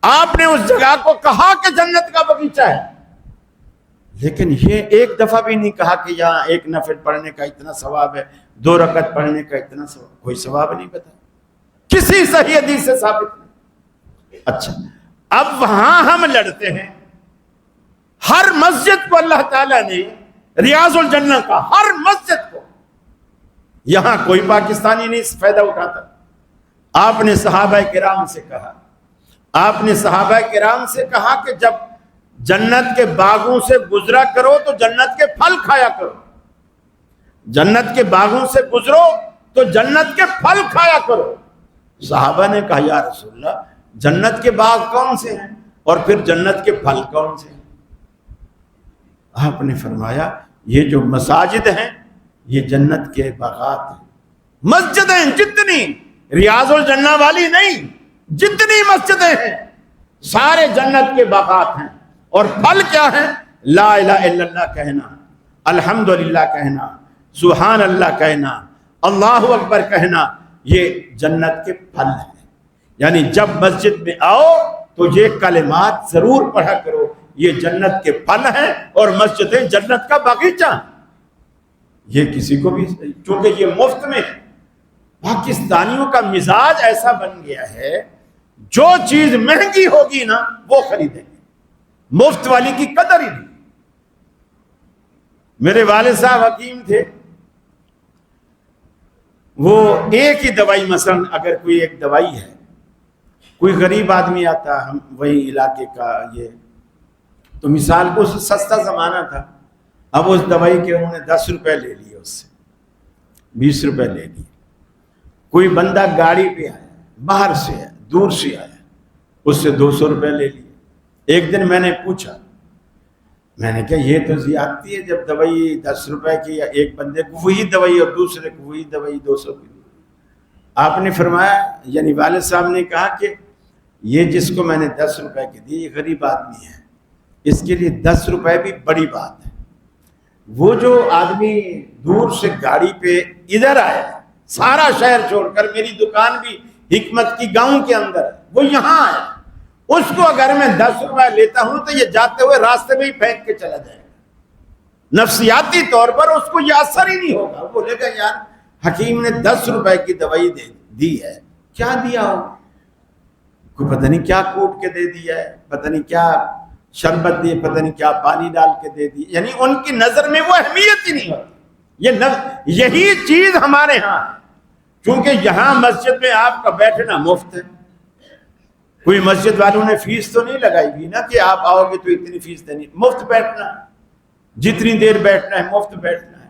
آپ نے اس جگہ کو کہا کہ جنت کا باغیچہ ہے, لیکن یہ ایک دفعہ بھی نہیں کہا کہ یہاں ایک نفل پڑھنے کا اتنا ثواب ہے, 2 رکعت پڑھنے کا اتنا ثواب. کوئی ثواب نہیں بتایا, کسی صحیح حدیث سے ثابت نہیں. اچھا, اب وہاں ہم لڑتے ہیں. ہر مسجد کو اللہ تعالیٰ نے ریاض الجنہ کا, ہر مسجد کو, یہاں کوئی پاکستانی نہیں فائدہ اٹھاتا. آپ نے صحابہ کرام سے کہا, آپ نے صحابہ کرام سے کہا کہ جب جنت کے باغوں سے گزرا کرو تو جنت کے پھل کھایا کرو. جنت کے باغوں سے گزرو تو جنت کے پھل کھایا کرو. صحابہ نے کہا یا رسول اللہ جنت کے باغ کون سے ہیں اور پھر جنت کے پھل کون سے ہیں؟ آپ نے فرمایا یہ جو مساجد ہیں یہ جنت کے باغات ہیں. مسجدیں جتنی ریاض الجنہ والی نہیں, جتنی مسجدیں ہیں سارے جنت کے باغات ہیں. اور پھل کیا ہیں؟ لا الہ الا اللہ کہنا, الحمدللہ کہنا, سبحان اللہ کہنا, اللہ اکبر کہنا, یہ جنت کے پھل ہیں. یعنی جب مسجد میں آؤ تو یہ کلمات ضرور پڑھا کرو, یہ جنت کے پھل ہیں اور مسجدیں جنت کا باغیچہ ہیں. یہ کسی کو بھی, چونکہ یہ مفت میں ہے. پاکستانیوں کا مزاج ایسا بن گیا ہے جو چیز مہنگی ہوگی نا وہ خریدیں گے, مفت والی کی قدر ہی نہیں. میرے والد صاحب حکیم تھے, وہ ایک ہی دوائی, مثلا اگر کوئی ایک دوائی ہے, کوئی غریب آدمی آتا ہم وہی علاقے کا, یہ تو مثال کو سستا زمانہ تھا, اب اس دوائی کے انہوں نے 10 روپے لے لیے, اس سے 20 روپے لے لیے. کوئی بندہ گاڑی پہ آیا, باہر سے آیا, دور سے آیا, اس سے 200 روپے لے لیے. ایک دن میں نے پوچھا, میں نے کہا یہ تو زیادتی ہے, جب دوائی 10 روپے کی, یا ایک بندے کو وہی دوائی اور دوسرے کو وہی دوائی 200 کی. آپ نے فرمایا, یعنی والد صاحب نے کہا کہ یہ جس کو میں نے 10 روپے کی دی یہ غریب آدمی ہے, اس کے لیے 10 روپے بھی بڑی بات ہے. وہ جو آدمی دور سے گاڑی پہ ادھر آیا, سارا شہر چھوڑ کر, میری دکان بھی حکمت کی گاؤں کے اندر, وہ یہاں آیا, اس کو اگر میں 10 روپے لیتا ہوں تو یہ جاتے ہوئے راستے میں ہی پھینک کے چلا جائے گا. نفسیاتی طور پر اس کو یہ اثر ہی نہیں ہوگا. وہ بولے گا یار حکیم نے 10 روپے کی دوائی دی ہے, کیا دیا ہو, کوئی پتہ نہیں کیا کوٹ کے دے دیا ہے, پتہ نہیں کیا شربت دی, پتہ نہیں کیا پانی ڈال کے دے دی. یعنی ان کی نظر میں وہ اہمیت ہی نہیں ہوتی. یہی چیز ہمارے ہاں ہے, کیونکہ یہاں مسجد میں آپ کا بیٹھنا مفت ہے. کوئی مسجد والوں نے فیس تو نہیں لگائی ہوئی نا کہ آپ آؤ گے تو اتنی فیس دینی, مفت بیٹھنا ہے, جتنی دیر بیٹھنا ہے مفت بیٹھنا ہے.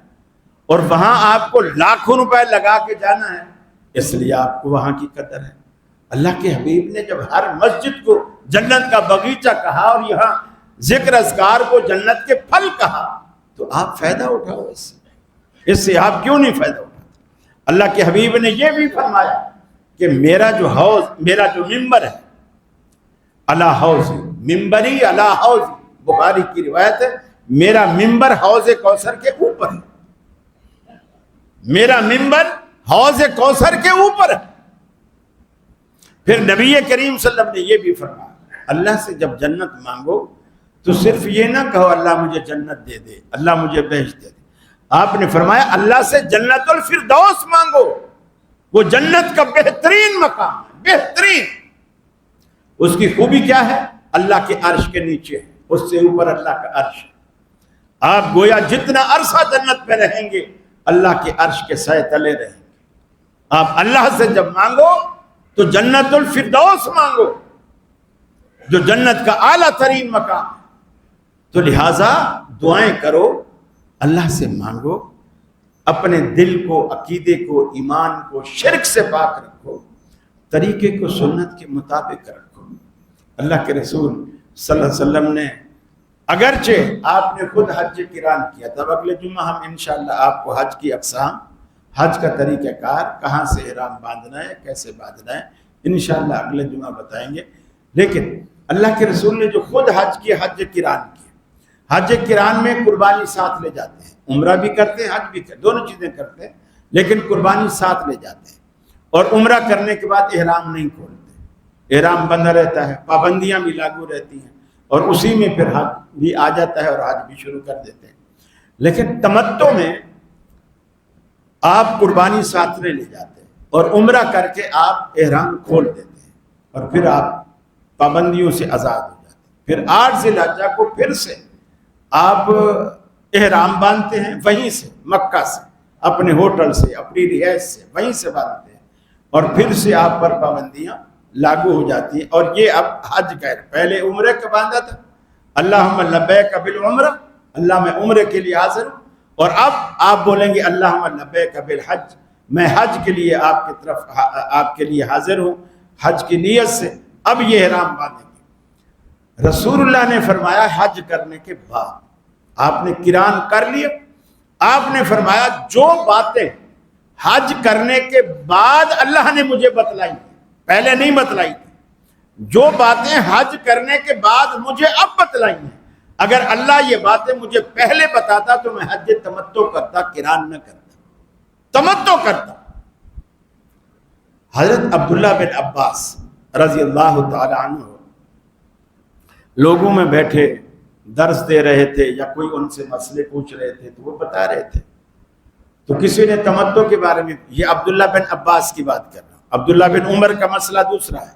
اور وہاں آپ کو لاکھوں روپے لگا کے جانا ہے, اس لیے آپ کو وہاں کی قدر ہے. اللہ کے حبیب نے جب ہر مسجد کو جنت کا باغیچہ کہا اور یہاں ذکر اذکار کو جنت کے پھل کہا, تو آپ فائدہ اٹھاؤ اس سے آپ کیوں نہیں فائدہ اٹھاتے؟ اللہ کے حبیب نے یہ بھی فرمایا کہ میرا جو حوض, میرا جو ممبر ہے, علی حوض ممبری علی حوض, بخاری کی روایت ہے, میرا ممبر حوض کوثر کے اوپر ہے. میرا ممبر حوض کوثر کے اوپر ہے. پھر نبی کریم صلی اللہ علیہ وسلم نے یہ بھی فرمایا اللہ سے جب جنت مانگو تو صرف یہ نہ کہو اللہ مجھے جنت دے دے، اللہ مجھے بہشت دے دے، آپ نے فرمایا اللہ سے جنت الفردوس مانگو، وہ جنت کا بہترین مقام ہے، بہترین۔ اس کی خوبی کیا ہے؟ اللہ کے عرش کے نیچے ہے، اس سے اوپر اللہ کا عرش ہے۔ آپ گویا جتنا عرصہ جنت میں رہیں گے اللہ کے عرش کے سائے تلے رہیں گے۔ آپ اللہ سے جب مانگو تو جنت الفردوس مانگو، جو جنت کا اعلیٰ ترین مقام ہے۔ تو لہٰذا دعائیں کرو، اللہ سے مانگو، اپنے دل کو، عقیدے کو، ایمان کو شرک سے پاک رکھو، طریقے کو سنت کے مطابق رکھو۔ اللہ کے رسول صلی اللہ علیہ وسلم نے اگرچہ آپ نے خود حج قران کیا، تب اگلے جمعہ ہم انشاءاللہ آپ کو حج کی اقسام، حج کا طریقہ کار، کہاں سے احرام باندھنا ہے، کیسے باندھنا ہے، انشاءاللہ اگلے جمعہ بتائیں گے۔ لیکن اللہ کے رسول نے جو خود حج کی، حج قران کی، حج قران میں قربانی ساتھ لے جاتے ہیں، عمرہ بھی کرتے ہیں، حج بھی کرتے ہیں، دونوں چیزیں کرتے ہیں، لیکن قربانی ساتھ لے جاتے ہیں۔ اور عمرہ کرنے کے بعد احرام نہیں کھولتے، احرام بندہ رہتا ہے، پابندیاں بھی لاگو رہتی ہیں، اور اسی میں پھر حج بھی آ جاتا ہے اور حج بھی شروع کر دیتے ہیں۔ لیکن تمتع میں آپ قربانی ساتھ میں لے جاتے ہیں اور عمرہ کر کے آپ احرام کھول دیتے ہیں، اور پھر آپ پابندیوں سے آزاد ہو جاتے ہیں۔ پھر 8 ذی الحجہ کو پھر سے آپ احرام باندھتے ہیں، وہیں سے مکہ سے، اپنے ہوٹل سے، اپنی رہائش سے، وہیں سے باندھتے ہیں، اور پھر سے آپ پر پابندیاں لاگو ہو جاتی ہیں۔ اور یہ اب حج کا ہے، پہلے عمرے کا باندھا تھا، اللہم لبیک بالعمرہ، اللہ میں عمرے کے لیے حاضر ہوں، اور اب آپ بولیں گے اللہم لبیک بالحج، میں حج کے لیے آپ کی طرف، آپ کے لیے حاضر ہوں حج کی نیت سے۔ اب یہ احرام باندھیں گے۔ رسول اللہ نے فرمایا حج کرنے کے بعد، آپ نے قران کر لیا، آپ نے فرمایا جو باتیں حج کرنے کے بعد اللہ نے مجھے بتلائی، پہلے نہیں بتلائی تھی، جو باتیں حج کرنے کے بعد مجھے اب بتلائی ہیں، اگر اللہ یہ باتیں مجھے پہلے بتاتا تو میں حج تمتع کرتا، قران نہ کرتا، تمتع کرتا۔ حضرت عبداللہ بن عباس رضی اللہ تعالی عنہ لوگوں میں بیٹھے درس دے رہے تھے، یا کوئی ان سے مسئلے پوچھ رہے تھے تو وہ بتا رہے تھے، تو کسی نے تمتع کے بارے میں، یہ عبداللہ بن عباس کی بات کر رہا ہوں، عبداللہ بن عمر کا مسئلہ دوسرا ہے۔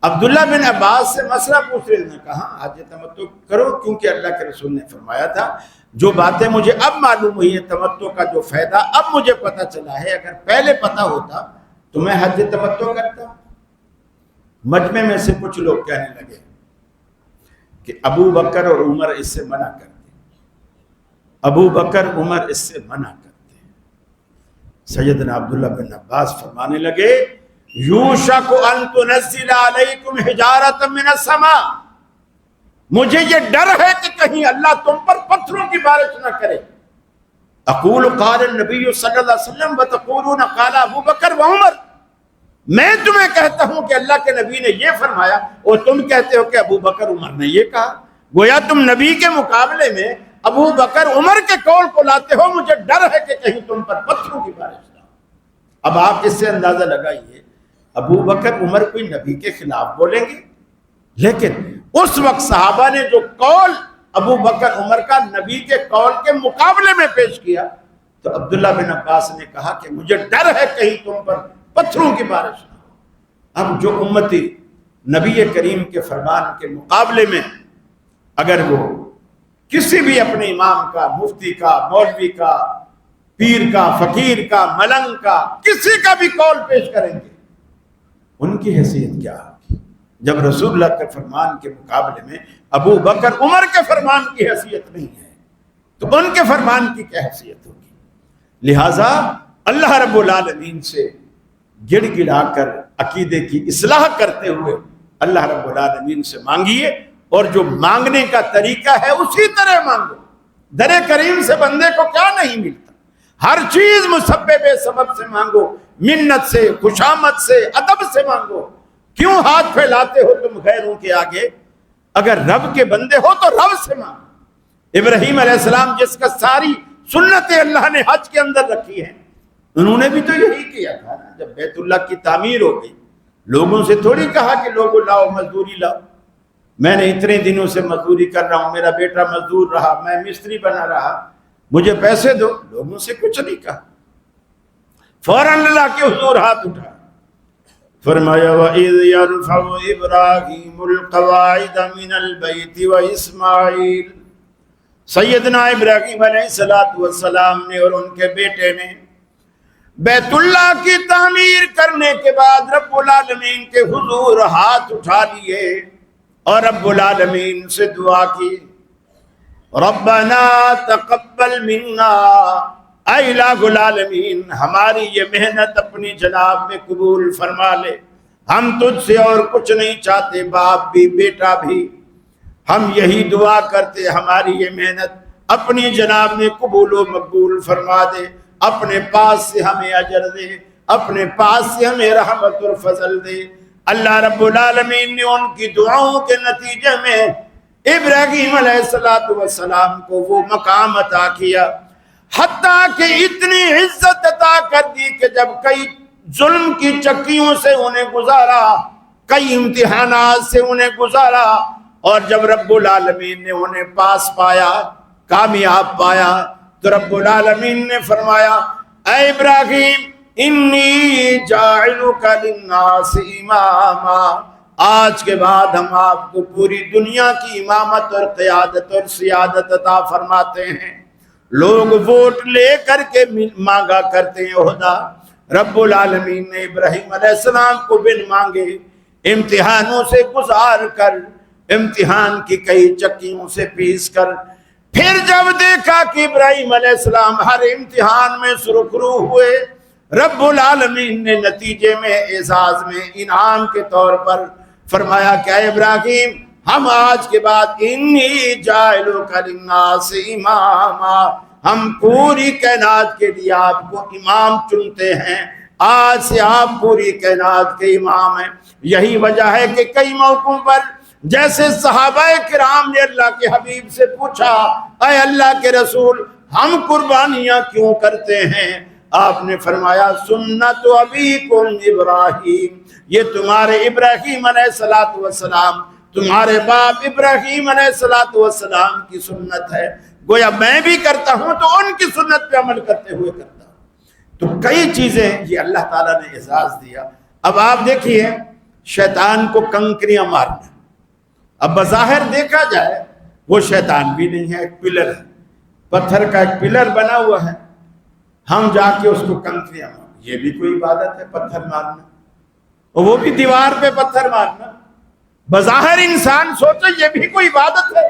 عبداللہ بن عباس سے مسئلہ پوچھ رہے نے کہا حج تمتع کرو، کیونکہ اللہ کے رسول نے فرمایا تھا جو باتیں مجھے اب معلوم ہوئی ہے، تمتع کا جو فائدہ اب مجھے پتہ چلا ہے، اگر پہلے پتہ ہوتا تو میں حج تمتع کرتا۔ مجمع میں سے کچھ لوگ کہنے لگے کہ ابو بکر اور عمر اس سے منع کرتے، ابو بکر عمر اس سے منع کرتے۔ سیدنا عبداللہ بن عباس فرمانے لگے یوشک ان تنزل علیکم حجارۃ من السماء، مجھے یہ ڈر ہے کہ کہیں اللہ تم پر پتھروں کی بارش نہ کرے۔ اقول قال النبی صلی اللہ علیہ وسلم وتقولون قال ابو بکر وعمر، میں تمہیں کہتا ہوں کہ اللہ کے نبی نے یہ فرمایا اور تم کہتے ہو کہ ابو بکر عمر نے یہ کہا، گویا تم نبی کے مقابلے میں ابو بکر عمر کے قول کو لاتے ہو، مجھے ڈر ہے کہ کہیں تم پر پتھروں کی بارش نہ ہو۔ اب آپ اس سے اندازہ لگائیے ابو بکر عمر کوئی نبی کے خلاف بولیں گے، لیکن اس وقت صحابہ نے جو قول ابو بکر عمر کا نبی کے قول کے مقابلے میں پیش کیا، تو عبداللہ بن عباس نے کہا کہ مجھے ڈر ہے کہیں تم پر پتھروں کی بارش نہ ہو۔ اب جو امتی نبی کریم کے فرمان کے مقابلے میں اگر وہ کسی بھی اپنے امام کا، مفتی کا، مولوی کا، پیر کا، فقیر کا، ملنگ کا، کسی کا بھی قول پیش کریں گے، ان کی حیثیت کیا ہوگی؟ جب رسول اللہ کے فرمان کے مقابلے میں ابو بکر عمر کے فرمان کی حیثیت نہیں ہے تو ان کے فرمان کی کیا حیثیت ہوگی؟ لہٰذا اللہ رب العالمین سے گڑ گڑا کر عقیدے کی اصلاح کرتے ہوئے اللہ رب العالمین سے مانگیے، اور جو مانگنے کا طریقہ ہے اسی طرح مانگو۔ در کریم سے بندے کو کیا نہیں ملتا؟ ہر چیز مسبب سبب سے مانگو، منت سے، خوشامد سے، ادب سے مانگو۔ کیوں ہاتھ پھیلاتے ہو تم غیروں کے آگے؟ اگر رب کے بندے ہو تو رب سے مانگو۔ ابراہیم علیہ السلام جس کا ساری سنت اللہ نے حج کے اندر رکھی ہے، انہوں نے بھی تو یہی کیا تھا نا۔ جب بیت اللہ کی تعمیر ہو گئی، لوگوں سے تھوڑی کہا کہ لوگوں لاؤ مزدوری لاؤ، میں نے اتنے دنوں سے مزدوری کر رہا ہوں، میرا بیٹا مزدور رہا، میں مستری بنا رہا، مجھے پیسے دو۔ لوگوں سے کچھ نہیں کہا، فوراً اللہ کے حضور ہاتھ اٹھا، فرمایا وَإِذْ يَرْفَعُ إِبْرَاهِيمُ الْقَوَاعِدَ مِنَ الْبَيْتِ وَإِسْمَاعِيلُ، سیدنا ابراہیم علیہ السلام نے اور ان کے بیٹے نے بیت اللہ کی تعمیر کرنے کے بعد رب العالمین کے حضور ہاتھ اٹھا لیے اور رب العالمین سے دعا کی، ربنا تقبل منا، اے الہ العالمین ہماری یہ محنت اپنی جناب میں قبول فرما لے، ہم تجھ سے اور کچھ نہیں چاہتے، باپ بھی بیٹا بھی، ہم یہی دعا کرتے ہماری یہ محنت اپنی جناب میں قبول و مقبول فرما دے، اپنے پاس سے ہمیں اجر دے، اپنے پاس سے ہمیں رحمت اور فضل دے۔ اللہ رب العالمین نے ان کی دعاؤں کے نتیجے میں ابراہیم علیہ السلام کو وہ مقام عطا کیا، حتیٰ کہ اتنی عزت عطا کر دی کہ جب کئی ظلم کی چکیوں سے انہیں گزارا، کئی امتحانات سے انہیں گزارا، اور جب رب العالمین نے انہیں پاس پایا، کامیاب پایا، تو رب العالمین نے فرمایا اے ابراہیم انی جاعلک للناس اماما، آج کے بعد ہم آپ کو پوری دنیا کی امامت اور قیادت اور سیادت عطا فرماتے ہیں۔ لوگ ووٹ لے کر کے مانگا کرتے ہیں عہدہ، رب العالمین نے ابراہیم علیہ السلام کو بن مانگے امتحانوں سے گزار کر، امتحان کی کئی چکیوں سے پیس کر، پھر جب دیکھا کہ ابراہیم علیہ السلام ہر امتحان میں سرخرو ہوئے، رب العالمین نے نتیجے میں اعزاز میں انعام کے طور پر فرمایا کہ اے ابراہیم ہم آج کے بعد انی جاعلک للناس اماما، ہم پوری کائنات کے لیے آپ کو امام چنتے ہیں، آج سے آپ پوری کائنات کے امام ہیں۔ یہی وجہ ہے کہ کئی موقعوں پر جیسے صحابہ کرام نے اللہ کے حبیب سے پوچھا اے اللہ کے رسول ہم قربانیاں کیوں کرتے ہیں، آپ نے فرمایا سنت ابیکم ابراہیم، یہ تمہارے ابراہیم علیہ السلام، تمہارے باپ ابراہیم علیہ السلام کی سنت ہے، گویا میں بھی کرتا ہوں تو ان کی سنت پہ عمل کرتے ہوئے کرتا ہوں۔ تو کئی چیزیں یہ اللہ تعالیٰ نے اعزاز دیا۔ اب آپ دیکھیے شیطان کو کنکریاں مارنا، اب بظاہر دیکھا جائے وہ شیطان بھی نہیں ہے، ایک پلر ہے، پتھر کا ایک پلر بنا ہوا ہے، ہم جا کے اس کو کنکریاں مارنا، یہ بھی کوئی عبادت ہے پتھر مارنا، اور وہ بھی دیوار پہ پتھر مارنا۔ بظاہر انسان سوچے یہ بھی کوئی عبادت ہے،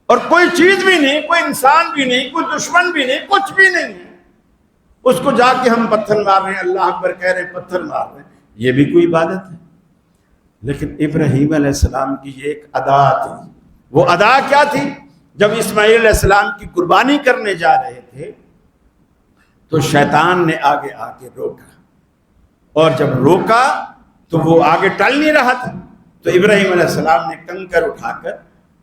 اور کوئی چیز بھی نہیں، کوئی انسان بھی نہیں، کوئی دشمن بھی نہیں، کچھ بھی نہیں ہے، اس کو جا کے ہم پتھر مار رہے ہیں، اللہ اکبر کہہ رہے ہیں، پتھر مار رہے ہیں، یہ بھی کوئی عبادت ہے۔ لیکن ابراہیم علیہ السلام کی یہ ایک ادا تھی، وہ ادا کیا تھی؟ جب اسماعیل علیہ السلام کی قربانی کرنے جا رہے تھے تو شیطان نے آگے آ کے روکا، اور جب روکا تو وہ آگے ٹل نہیں رہا تھا، تو ابراہیم علیہ السلام نے کنکر اٹھا کر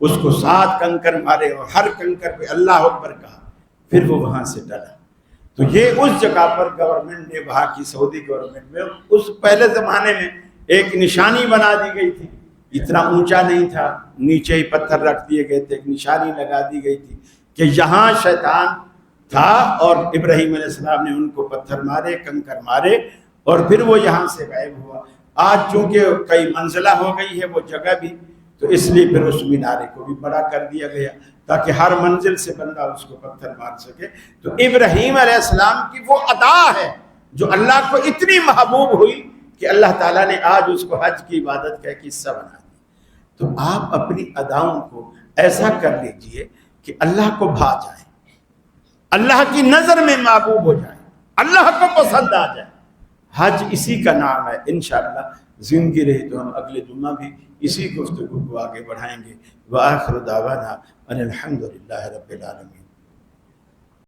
اس کو 7 کنکر مارے اور ہر کنکر پہ اللہ اکبر کہا، پھر وہ وہاں سے ٹلا۔ تو یہ اس جگہ پر گورنمنٹ نے، وہاں کی سعودی گورنمنٹ میں، اس پہلے زمانے میں ایک نشانی بنا دی گئی تھی، اتنا اونچا نہیں تھا، نیچے ہی پتھر رکھ دیے گئے تھے، ایک نشانی لگا دی گئی تھی کہ یہاں شیطان تھا، اور ابراہیم علیہ السلام نے ان کو پتھر مارے، کنکر مارے، اور پھر وہ یہاں سے غائب ہوا۔ آج چونکہ کئی منزلہ ہو گئی ہے وہ جگہ بھی، تو اس لیے پھر اس مینارے کو بھی بڑا کر دیا گیا تاکہ ہر منزل سے بندہ اس کو پتھر مار سکے۔ تو ابراہیم علیہ السلام کی وہ ادا ہے جو اللہ کو اتنی محبوب ہوئی کہ اللہ تعالیٰ نے آج اس کو حج کی عبادت کا ایک حصہ بنا دیا۔ تو آپ اپنی اداؤں کو ایسا کر لیجئے کہ اللہ کو بھا جائے، اللہ کی نظر میں محبوب ہو جائے، اللہ کو پسند آ جائے۔ حج اسی کا نام ہے۔ انشاءاللہ زندگی رہی تو ہم اگلے جمعہ بھی اسی گفتگو کو آگے بڑھائیں گے۔ وآخر دعوانا ان الحمدللہ رب العالمین۔